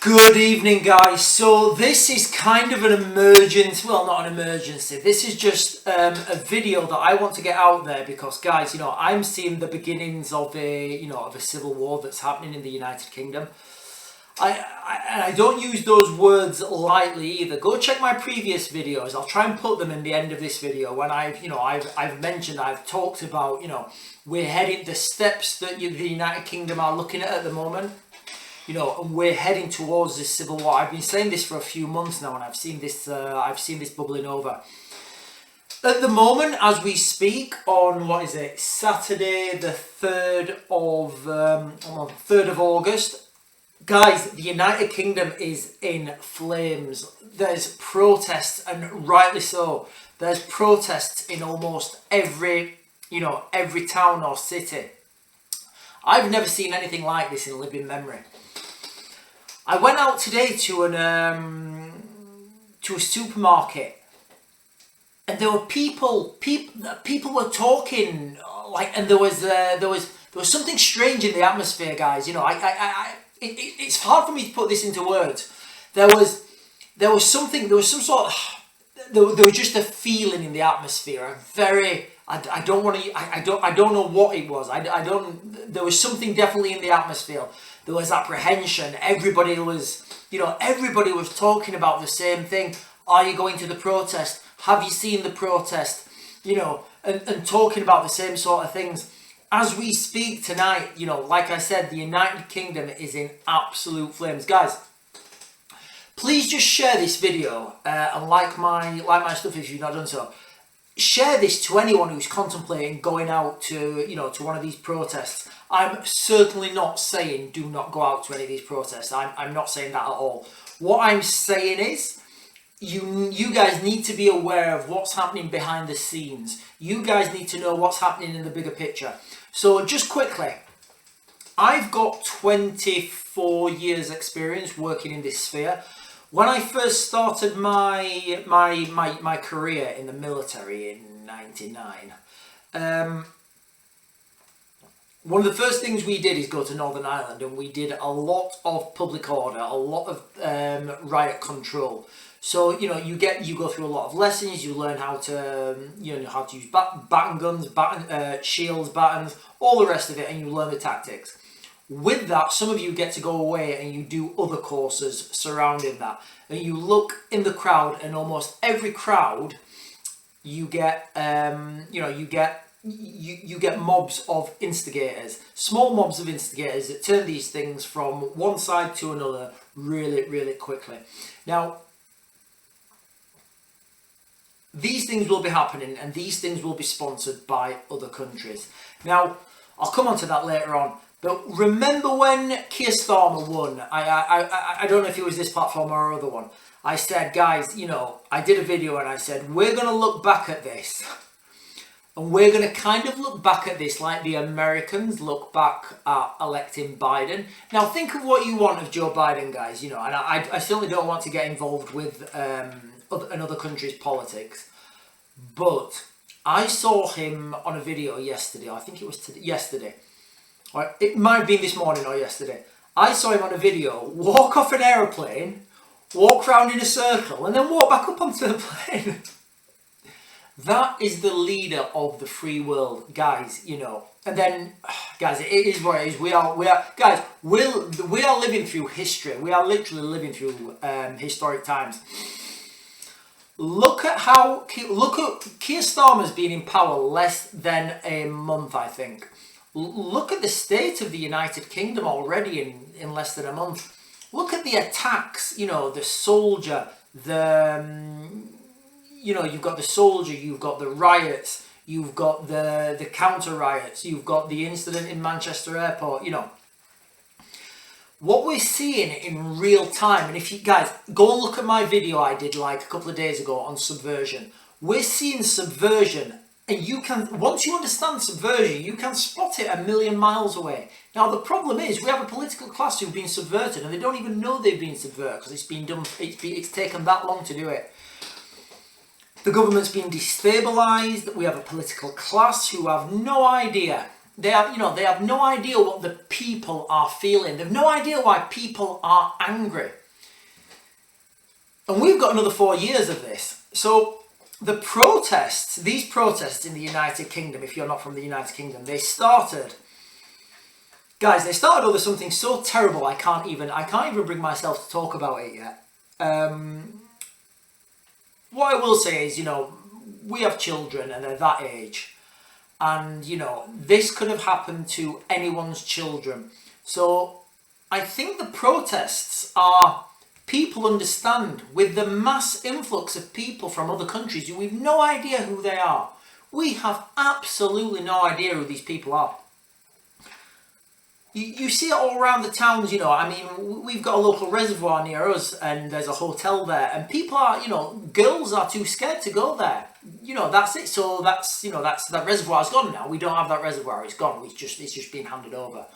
Good evening, guys. So this is kind of an emergency, well, not an emergency, this is just a video that I want to get out there because, guys, I'm seeing the beginnings of a civil war that's happening in the United Kingdom. I don't use those words lightly either. Go check my previous videos. I'll try and put them in the end of this video when I've talked about, we're heading the steps that the United Kingdom are looking at the moment. And we're heading towards this civil war. I've been saying this for a few months now, and I've seen this bubbling over. At the moment, as we speak, on Saturday, the 3rd of August, guys, the United Kingdom is in flames. There's protests, and rightly so. There's protests in almost every town or city. I've never seen anything like this in living memory. I went out today to a supermarket, and there were people were talking and there was something strange in the atmosphere, guys. It's hard for me to put this into words. There was just a feeling in the atmosphere, I don't know what it was. There was something definitely in the atmosphere. There was apprehension. Everybody was talking about the same thing. Are you going to the protest? Have you seen the protest? And talking about the same sort of things. As we speak tonight, like I said, the United Kingdom is in absolute flames. Guys, please just share this video and like my stuff if you've not done so. Share this to anyone who's contemplating going out to one of these protests. I'm certainly not saying do not go out to any of these protests. I'm not saying that at all. What I'm saying is you guys need to be aware of what's happening behind the scenes. You guys need to know what's happening in the bigger picture. So just quickly, I've got 24 years experience working in this sphere. When I first started my career in the military in '99, one of the first things we did is go to Northern Ireland, and we did a lot of public order, a lot of riot control. So you go through a lot of lessons. You learn how to how to use baton guns, shields, batons, all the rest of it, and you learn the tactics. With that, some of you get to go away and you do other courses surrounding that, and you look in the crowd, and almost every crowd you get you get mobs of instigators, small mobs of instigators that turn these things from one side to another really quickly. Now, these things will be happening, and these things will be sponsored by other countries. Now, I'll come on to that later on. But remember when Keir Starmer won? I don't know if it was this platform or other one. I said, guys, I did a video and I said, we're going to look back at this. And we're going to kind of look back at this like the Americans look back at electing Biden. Now, think of what you want of Joe Biden, guys, and I certainly don't want to get involved with another country's politics. But I saw him on a video yesterday. I think it was yesterday. Or it might have been this morning or yesterday. I saw him on a video walk off an aeroplane, walk round in a circle, and then walk back up onto the plane. That is the leader of the free world, guys. And then, guys, it is what it is. We are living through history. We are literally living through historic times. Look at Keir Starmer's been in power less than a month, I think. Look at the state of the United Kingdom already in less than a month. Look at the attacks, the soldier, you've got the soldier, you've got the riots, you've got the counter riots, you've got the incident in Manchester Airport, What we're seeing in real time, and if you guys go and look at my video I did like a couple of days ago on subversion, we're seeing subversion. And once you understand subversion, you can spot it a million miles away. Now, the problem is we have a political class who've been subverted, and they don't even know they've been subverted because it's been done. It's taken that long to do it. The government's been destabilised. We have a political class who have no idea they have no idea what the people are feeling. They've no idea why people are angry. And we've got another 4 years of this. So the protests, these protests in the United Kingdom, if you're not from the United Kingdom, they started over something so terrible I can't even bring myself to talk about it yet. What I will say is, we have children and they're that age. And, this could have happened to anyone's children. So I think the protests are, people understand, with the mass influx of people from other countries, we've no idea who they are. We have absolutely no idea who these people are. You see it all around the towns, we've got a local reservoir near us and there's a hotel there, and people are, girls are too scared to go there. That's it. So that reservoir's gone now. We don't have that reservoir. It's gone. It's just been handed over.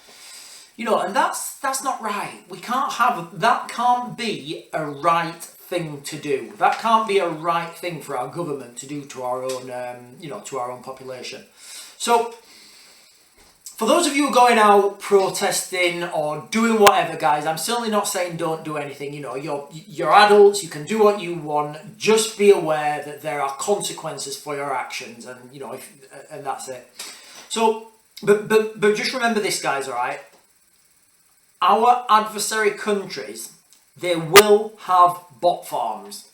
And that's not right. We can't have, that can't be a right thing to do. That can't be a right thing for our government to do to our own, to our own population. So, for those of you going out protesting or doing whatever, guys, I'm certainly not saying don't do anything. You're adults, you can do what you want. Just be aware that there are consequences for your actions, and and that's it. So, but just remember this, guys. All right, our adversary countries, they will have bot farms.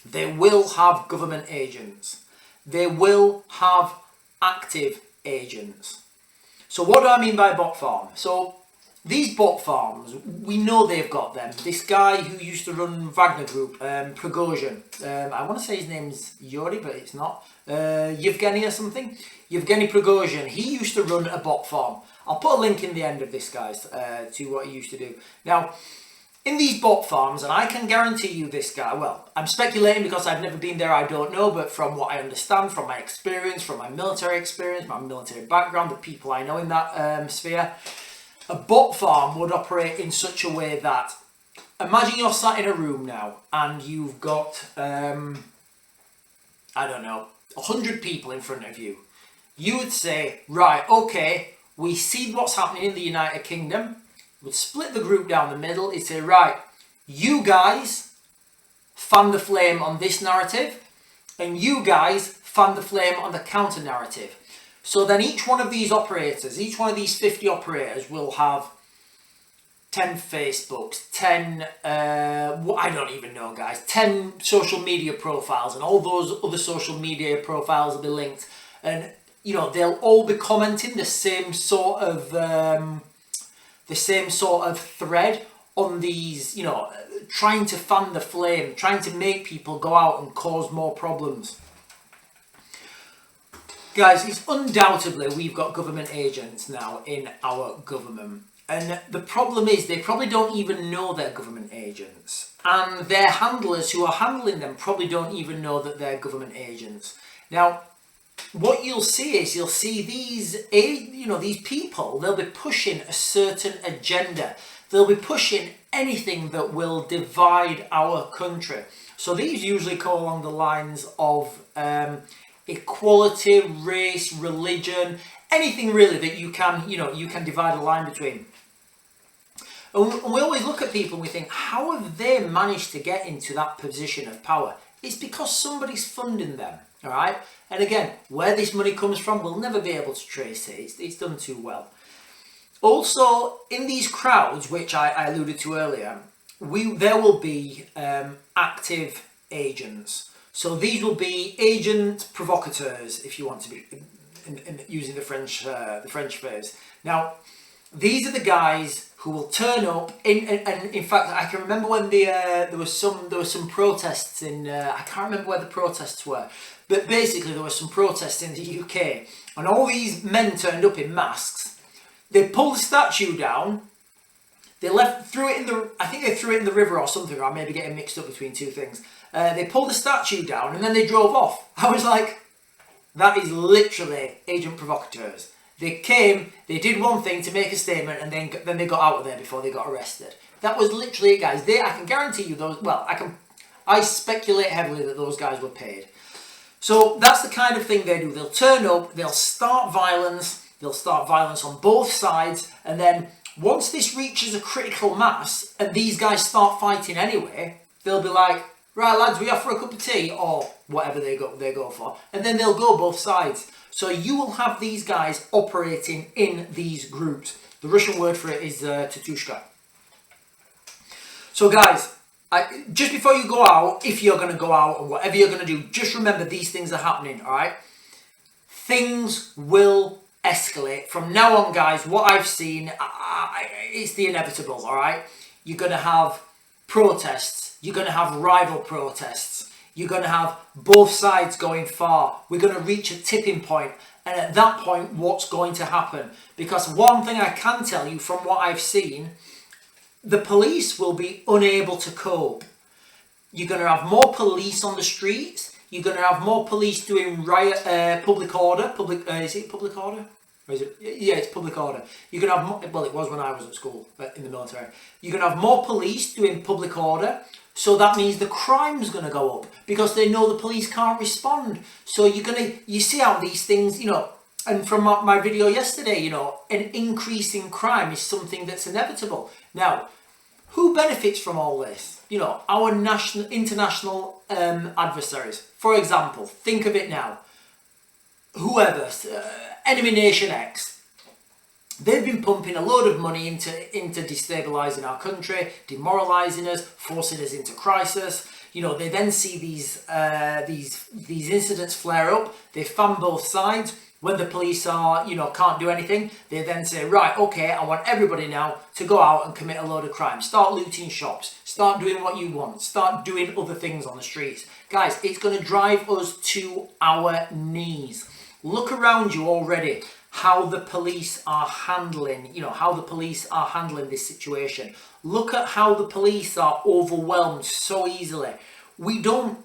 They will have government agents. They will have active agents. So what do I mean by bot farm? So these bot farms, we know they've got them. This guy who used to run Wagner Group, Prigozhin, I want to say his name's Yuri, but it's not. Yevgeny or something. Yevgeny Prigozhin, he used to run a bot farm. I'll put a link in the end of this, guys, to what he used to do. Now, in these bot farms, and I can guarantee you this guy, well, I'm speculating because I've never been there, I don't know, but from what I understand, from my experience, from my military experience, my military background, the people I know in that sphere, a bot farm would operate in such a way that, imagine you're sat in a room now, and you've got, 100 people in front of you. You would say, right, okay, we see what's happening in the United Kingdom. Would split the group down the middle. He'd say, right, you guys fan the flame on this narrative, and you guys fan the flame on the counter narrative. So then each one of these operators, each one of these 50 operators will have 10 Facebooks, 10, I don't even know, guys, 10 social media profiles, and all those other social media profiles will be linked. And, they'll all be commenting the same sort of thread on these, trying to fan the flame, trying to make people go out and cause more problems. Guys, it's undoubtedly we've got government agents now in our government. And the problem is they probably don't even know they're government agents. And their handlers who are handling them probably don't even know that they're government agents. Now, what you'll see is these people, they'll be pushing a certain agenda. They'll be pushing anything that will divide our country. So these usually go along the lines of equality, race, religion, anything really that you can divide a line between. And we always look at people and we think, how have they managed to get into that position of power? It's because somebody's funding them, all right? And again, where this money comes from, we'll never be able to trace it. It's done too well. Also, in these crowds, which I alluded to earlier, there will be active agents. So these will be agent provocateurs, if you want to be using the French phrase. Now, these are the guys who will turn up and in fact I can remember when there was some protests in I can't remember where the protests were, but basically there were some protests in the UK and all these men turned up in masks. They pulled the statue down, they threw it in the river or something, or I may be getting mixed up between two things. They pulled the statue down and then they drove off. I was like, that is literally agent provocateurs. They came, they did one thing to make a statement, and then they got out of there before they got arrested. That was literally it, guys. I can guarantee you those. Well, I speculate heavily that those guys were paid. So that's the kind of thing they do. They'll turn up, they'll start violence, they'll start violence on both sides, and then once this reaches a critical mass and these guys start fighting anyway, they'll be like, right lads, we offer a cup of tea, or whatever they go for, and then they'll go both sides. So you will have these guys operating in these groups. The Russian word for it is tatushka. So guys, just before you go out, if you're going to go out or whatever you're going to do, just remember these things are happening, all right? Things will escalate. From now on, guys, what I've seen, it's the inevitable, all right? You're going to have protests. You're going to have rival protests. You're going to have both sides going far. We're going to reach a tipping point. And at that point, what's going to happen? Because one thing I can tell you from what I've seen, the police will be unable to cope. You're going to have more police on the streets. You're going to have more police doing public order. Is it public order? Or is it? Yeah, it's public order. You're going to have more, well, it was when I was at school, in the military. You're going to have more police doing public order. So that means the crime's going to go up because they know the police can't respond. So you see how these things, and from my video yesterday, an increase in crime is something that's inevitable. Now, who benefits from all this? Our international adversaries. For example, think of it now. Whoever, enemy nation X, they've been pumping a load of money into destabilising our country, demoralising us, forcing us into crisis. They then see these incidents flare up. They fan both sides. When the police can't do anything, they then say, right, okay, I want everybody now to go out and commit a load of crime. Start looting shops. Start doing what you want. Start doing other things on the streets. Guys, it's going to drive us to our knees. Look around you already. How the police are handling, this situation. Look at how the police are overwhelmed so easily. We don't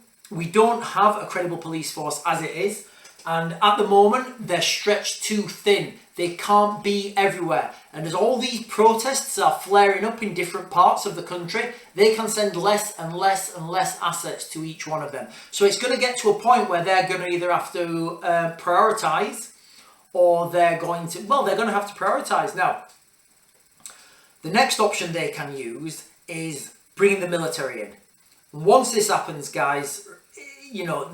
have a credible police force as it is. And at the moment, they're stretched too thin. They can't be everywhere. And as all these protests are flaring up in different parts of the country, they can send less and less and less assets to each one of them. So it's going to get to a point where they're going to either have to prioritise, or they're going to have to prioritise. Now, the next option they can use is bringing the military in. Once this happens, guys,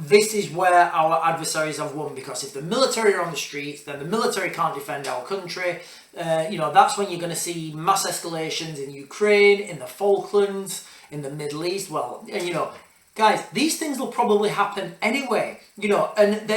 this is where our adversaries have won, because if the military are on the streets, then the military can't defend our country. That's when you're going to see mass escalations in Ukraine, in the Falklands, in the Middle East. Well, guys, these things will probably happen anyway. And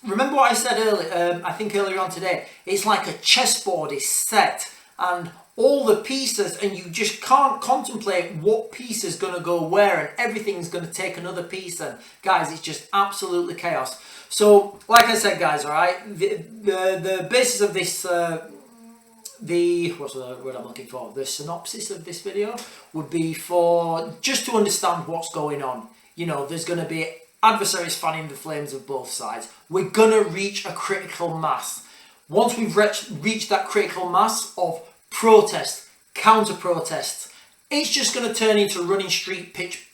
remember what I said earlier, I think earlier on today, it's like a chessboard is set and all the pieces, and you just can't contemplate what piece is going to go where, and everything's going to take another piece, and guys, it's just absolutely chaos. So, like I said, guys, all right, the basis of this, what's the word I'm looking for? The synopsis of this video would be for just to understand what's going on. There's going to be adversaries fanning the flames of both sides. We're going to reach a critical mass. Once we've reached that critical mass of protest, counter-protests, it's just going to turn into running street pitch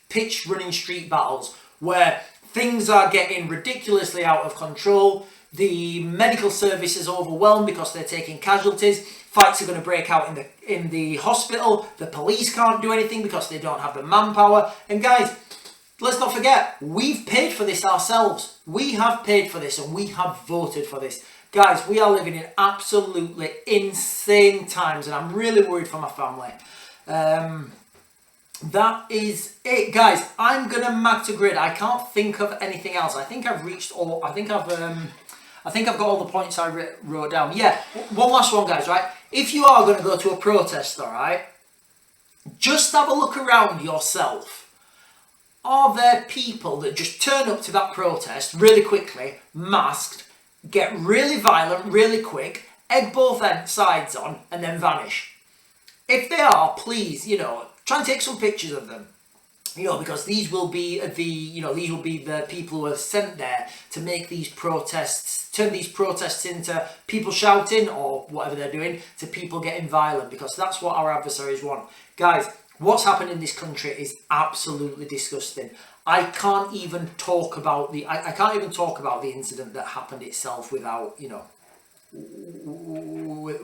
running street battles where things are getting ridiculously out of control. The medical service is overwhelmed because they're taking casualties. Fights are going to break out in the hospital. The police can't do anything because they don't have the manpower. And guys, let's not forget, we've paid for this ourselves. We have paid for this and we have voted for this. Guys, we are living in absolutely insane times, and I'm really worried for my family. That is it, guys. I'm gonna mag to grid. I can't think of anything else. I think I've reached all. I think I've got all the points I wrote down. Yeah, one last one, guys. Right? If you are gonna go to a protest, all right, just have a look around yourself. Are there people that just turn up to that protest really quickly, masked, get really violent really quick, egg both sides on, and then vanish? If they are, please, try and take some pictures of them. Because these will be the people who are sent there to make these protests, turn these protests into people shouting or whatever they're doing, to people getting violent, because that's what our adversaries want. Guys, what's happened in this country is absolutely disgusting. I can't even talk about the incident that happened itself without,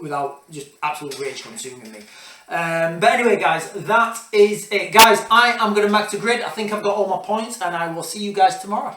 without just absolute rage consuming me. But anyway, guys, that is it. Guys, I am going to back to grid. I think I've got all my points, and I will see you guys tomorrow.